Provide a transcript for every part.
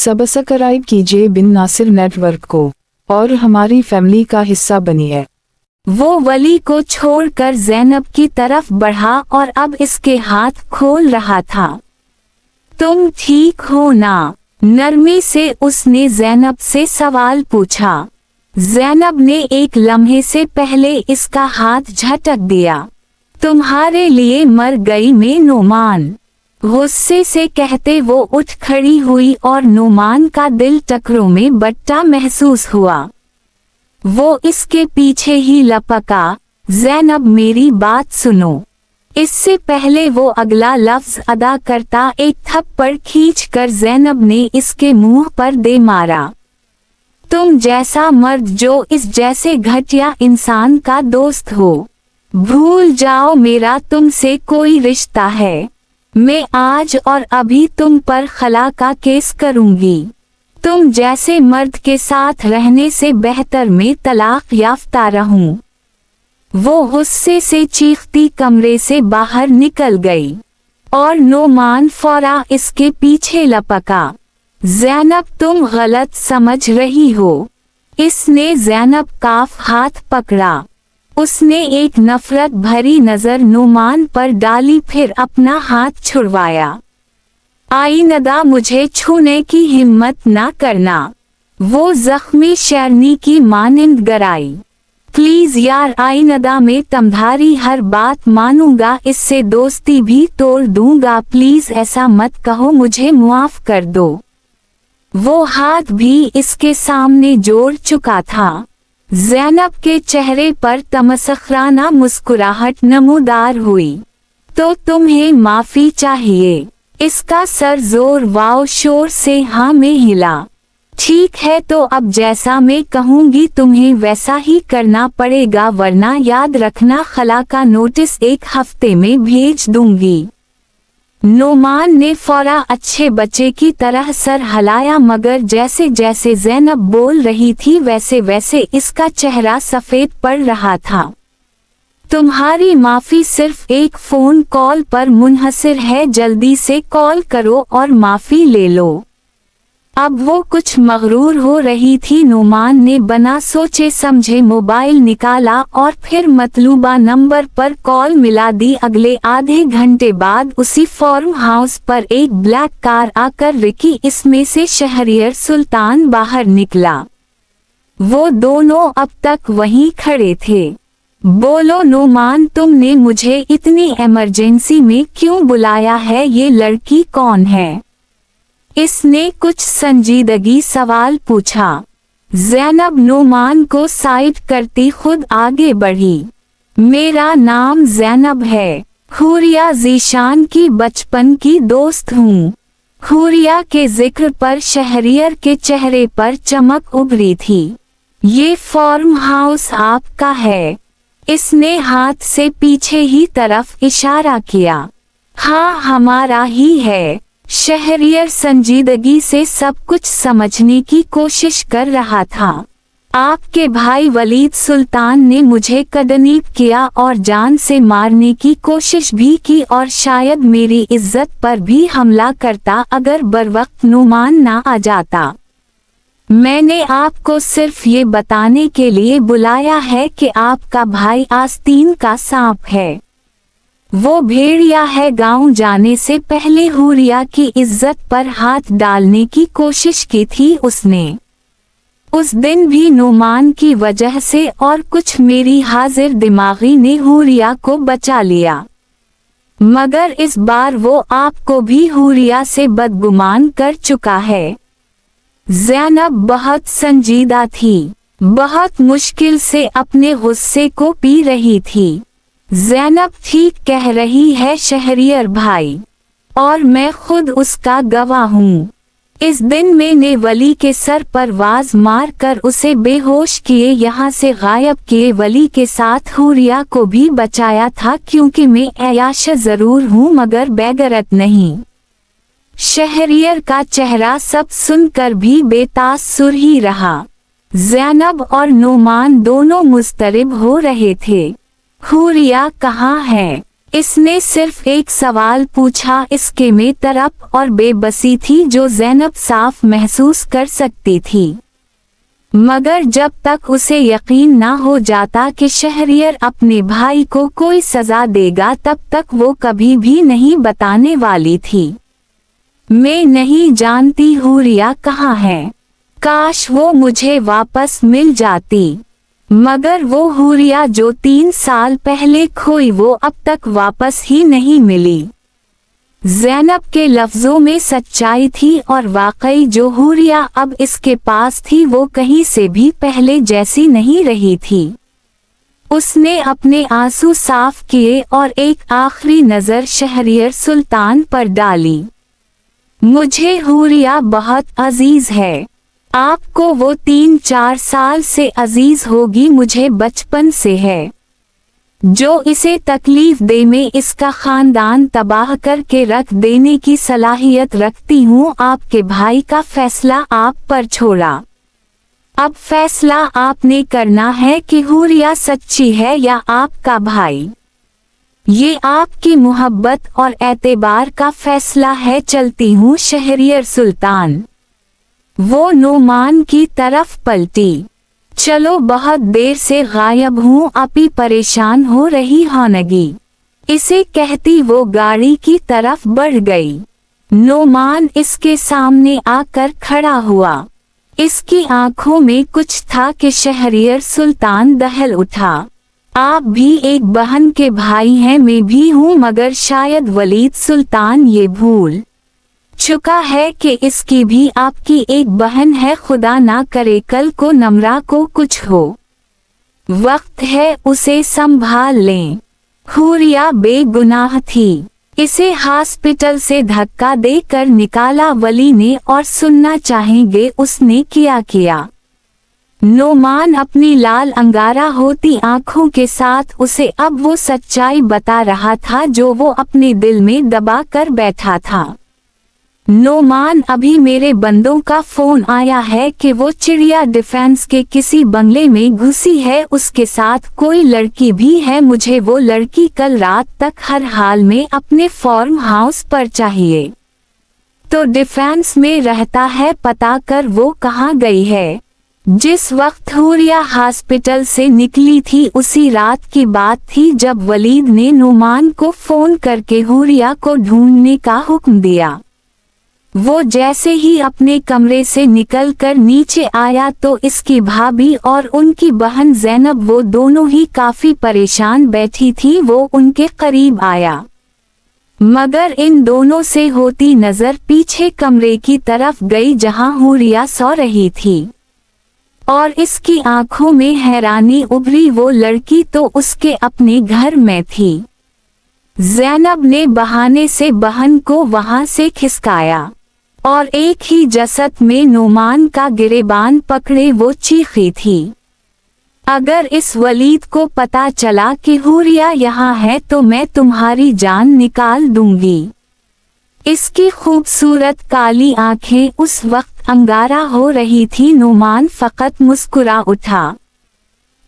Subscribe कीजिए बिन Nasir network को और हमारी फैमिली का हिस्सा बनिए। वो वली को छोड़कर ज़ैनब की तरफ बढ़ा और अब इसके हाथ खोल रहा था। तुम ठीक हो ना? नरमी से उसने ज़ैनब से सवाल पूछा। ज़ैनब ने एक लम्हे से पहले इसका हाथ झटक दिया। तुम्हारे लिए मर गई मैं नुमान, गुस्से से कहते वो उठ खड़ी हुई और नुमान का दिल टकरों में बट्टा महसूस हुआ। वो इसके पीछे ही लपका। ज़ैनब मेरी बात सुनो। इससे पहले वो अगला लफ्ज अदा करता एक थप्पड़ खींचकर ज़ैनब ने इसके मुंह पर दे मारा। तुम जैसा मर्द जो इस जैसे घटिया इंसान का दोस्त हो, भूल जाओ मेरा तुमसे कोई रिश्ता है। मैं आज और अभी तुम पर खला का केस करूंगी। तुम जैसे मर्द के साथ रहने से बेहतर मैं तलाक याफ्ता रहूं। वो गुस्से से चीखती कमरे से बाहर निकल गई और नुमान फौरा इसके पीछे लपका। ज़ैनब तुम गलत समझ रही हो। इसने ज़ैनब का हाथ पकड़ा। उसने एक नफरत भरी नजर नुमान पर डाली, फिर अपना हाथ छुड़वाया। आइंदा मुझे छूने की हिम्मत ना करना, वो जख्मी शेरनी की मानिंद गराई। प्लीज यार, आइंदा मैं तुम्हारी हर बात मानूंगा, इससे दोस्ती भी तोड़ दूंगा। प्लीज ऐसा मत कहो, मुझे मुआफ कर दो। वो हाथ भी इसके सामने जोड़ चुका था। ज़ैनब के चेहरे पर तमस्खराना मुस्कुराहट नमूदार हुई। तो तुम्हें माफी चाहिए? इसका सर जोर वाव शोर से हाँ में हिला। ठीक है, तो अब जैसा मैं कहूंगी तुम्हें वैसा ही करना पड़ेगा, वरना याद रखना खला का नोटिस 1 हफ्ते में भेज दूंगी। नुमान ने फौरा अच्छे बच्चे की तरह सर हिलाया, मगर जैसे जैसे ज़ैनब बोल रही थी वैसे वैसे इसका चेहरा सफेद पड़ रहा था। तुम्हारी माफी सिर्फ एक फोन कॉल पर मुनहसिर है, जल्दी से कॉल करो और माफी ले लो। अब वो कुछ मगरूर हो रही थी। नुमान ने बिना सोचे समझे मोबाइल निकाला और फिर मतलूबा नंबर पर कॉल मिला दी। अगले आधे घंटे बाद उसी फार्म हाउस पर एक ब्लैक कार आकर रुकी। इसमें से शहरियर सुल्तान बाहर निकला। वो दोनों अब तक वहीं खड़े थे। बोलो नुमान, तुमने मुझे इतनी इमरजेंसी में क्यों बुलाया है? ये लड़की कौन है? इसने कुछ संजीदगी सवाल पूछा। ज़ैनब नुमान को साइड करती खुद आगे बढ़ी। मेरा नाम ज़ैनब है, हुरिया ज़ीशान की बचपन की दोस्त हूँ। हुरिया के जिक्र पर शहरियर के चेहरे पर चमक उभरी थी। ये फार्म हाउस आपका है? इसने हाथ से पीछे ही तरफ इशारा किया। हाँ, हमारा ही है। शहरियर संजीदगी से सब कुछ समझने की कोशिश कर रहा था। आपके भाई वलीद सुल्तान ने मुझे कदनीब किया और जान से मारने की कोशिश भी की, और शायद मेरी इज्जत पर भी हमला करता अगर बरवक्त नुमान ना आ जाता। मैंने आपको सिर्फ ये बताने के लिए बुलाया है कि आपका भाई आस्तीन का सांप है। वो भेड़िया है। गांव जाने से पहले हुरिया की इज्जत पर हाथ डालने की कोशिश की थी उसने। उस दिन भी नुमान की वजह से और कुछ मेरी हाजिर दिमागी ने हुरिया को बचा लिया, मगर इस बार वो आपको भी हुरिया से बदगुमान कर चुका है। ज़ैनब बहुत संजीदा थी, बहुत मुश्किल से अपने गुस्से को पी रही थी। ज़ैनब ठीक कह रही है शहरियर भाई, और मैं खुद उसका गवाह हूँ। इस दिन मैंने वली के सर पर वाज मार कर उसे बेहोश किए यहाँ से गायब किए। वली के साथ हुरिया को भी बचाया था, क्योंकि मैं अयाश जरूर हूँ मगर बेगरत नहीं। शहरियर का चेहरा सब सुनकर भी बेतासुर ही रहा। ज़ैनब और नुमान दोनों मुस्तरिब हो रहे थे। हुरिया कहाँ है? इसने सिर्फ एक सवाल पूछा। इसके में तरफ और बेबसी थी जो ज़ैनब साफ महसूस कर सकती थी, मगर जब तक उसे यकीन ना हो जाता कि शहरियर अपने भाई को कोई सजा देगा तब तक वो कभी भी नहीं बताने वाली थी। मैं नहीं जानती हुरिया कहाँ है, काश वो मुझे वापस मिल जाती, मगर वो हुरिया जो 3 साल पहले खोई वो अब तक वापस ही नहीं मिली। ज़ैनब के लफ्ज़ों में सच्चाई थी और वाकई जो हुरिया अब इसके पास थी वो कहीं से भी पहले जैसी नहीं रही थी। उसने अपने आंसू साफ किए और एक आखिरी नज़र शहरियर सुल्तान पर डाली। मुझे हुरिया बहुत अजीज है, आपको वो 3-4 साल से अजीज होगी, मुझे बचपन से है। जो इसे तकलीफ दे मैं इसका खानदान तबाह करके रख देने की सलाहियत रखती हूँ। आपके भाई का फैसला आप पर छोड़ा, अब फैसला आपने करना है कि हुरिया सच्ची है या आपका भाई। ये आपकी मोहब्बत और एतबार का फैसला है। चलती हूँ शहरियर सुल्तान। वो नोमान की तरफ पलटी। चलो, बहुत देर से गायब हूँ, अपी परेशान हो रही होनगी, इसे कहती वो गाड़ी की तरफ बढ़ गई। नोमान इसके सामने आकर खड़ा हुआ। इसकी आंखों में कुछ था कि शहरियर सुल्तान दहल उठा। आप भी एक बहन के भाई हैं, मैं भी हूँ, मगर शायद वलीद सुल्तान ये भूल चुका है कि इसकी भी आपकी एक बहन है। खुदा ना करे कल को नम्रा को कुछ हो, वक्त है उसे संभाल लें। हुरिया बेगुनाह थी, इसे हॉस्पिटल से धक्का देकर निकाला वली ने और सुनना चाहेंगे उसने किया। नोमान अपनी लाल अंगारा होती आंखों के साथ उसे अब वो सच्चाई बता रहा था जो वो अपने दिल में दबा कर बैठा था। नोमान, अभी मेरे बंदों का फोन आया है कि वो चिड़िया डिफेंस के किसी बंगले में घुसी है, उसके साथ कोई लड़की भी है। मुझे वो लड़की कल रात तक हर हाल में अपने फार्म हाउस पर चाहिए। तो डिफेंस में रहता है, पता कर वो कहाँ गई है। जिस वक्त हुरिया हॉस्पिटल से निकली थी उसी रात की बात थी जब वलीद ने नोमान को फोन करके हुरिया को ढूंढने का हुक्म दिया। वो जैसे ही अपने कमरे से निकलकर नीचे आया तो इसकी भाभी और उनकी बहन ज़ैनब वो दोनों ही काफी परेशान बैठी थी। वो उनके करीब आया, मगर इन दोनों से होती नजर पीछे कमरे की तरफ गई जहां हुरिया सो रही थी, और इसकी आंखों में हैरानी उभरी। वो लड़की तो उसके अपने घर में थी। ज़ैनब ने बहाने से बहन को वहां से खिसकाया और एक ही जसत में नोमान का गिरेबान पकड़े वो चीखी थी। अगर इस वलीद को पता चला कि हुरिया यहाँ है तो मैं तुम्हारी जान निकाल दूंगी। इसकी खूबसूरत काली आंखें उस वक्त अंगारा हो रही थी। नोमान फकत मुस्कुरा उठा।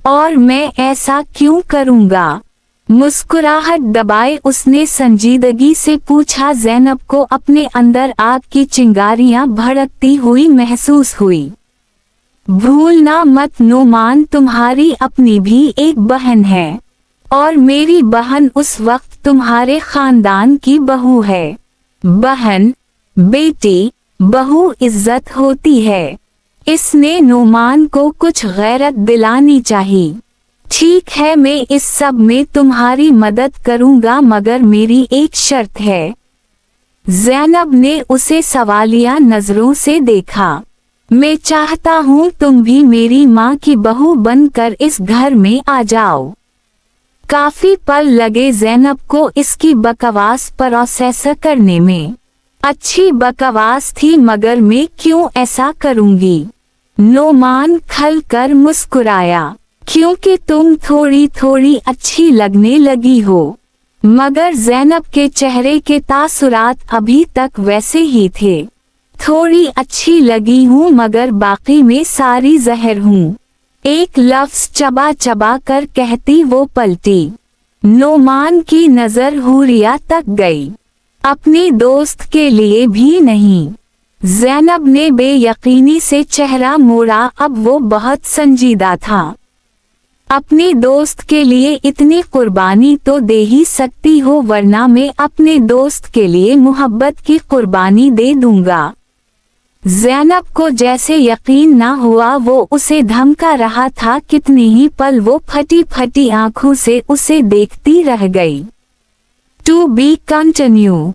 और मैं ऐसा क्यों करूँगा? मुस्कुराहट दबाए उसने संजीदगी से पूछा। ज़ैनब को अपने अंदर आग की चिंगारियां भड़कती हुई महसूस हुई। भूलना मत नोमान, तुम्हारी अपनी भी एक बहन है और मेरी बहन उस वक्त तुम्हारे खानदान की बहू है। बहन, बेटी, बहू इज्जत होती है। इसने नोमान को कुछ गैरत दिलानी चाहिए। ठीक है, मैं इस सब में तुम्हारी मदद करूंगा, मगर मेरी एक शर्त है। ज़ैनब ने उसे सवालिया नजरों से देखा। मैं चाहता हूँ तुम भी मेरी माँ की बहू बनकर इस घर में आ जाओ। काफी पल लगे ज़ैनब को इसकी बकवास प्रोसेस करने में। अच्छी बकवास थी, मगर मैं क्यों ऐसा करूँगी? नोमान खल कर मुस्कुराया। क्योंकि तुम थोड़ी थोड़ी अच्छी लगने लगी हो। मगर ज़ैनब के चेहरे के तासुरात अभी तक वैसे ही थे। थोड़ी अच्छी लगी हूँ, मगर बाकी में सारी जहर हूँ। एक लफ्ज़ चबा चबा कर कहती वो पलटी। नोमान की नजर हुरिया तक गई, अपने दोस्त के लिए भी नहीं। ज़ैनब ने बेयकीनी से चेहरा मोड़ा, अब वो बहुत संजीदा था। अपने दोस्त के लिए इतनी कुर्बानी तो दे ही सकती हो, वरना मैं अपने दोस्त के लिए मोहब्बत की कुर्बानी दे दूंगा। ज़ैनब को जैसे यकीन ना हुआ, वो उसे धमका रहा था। कितने ही पल वो फटी फटी आंखों से उसे देखती रह गई। To be continue.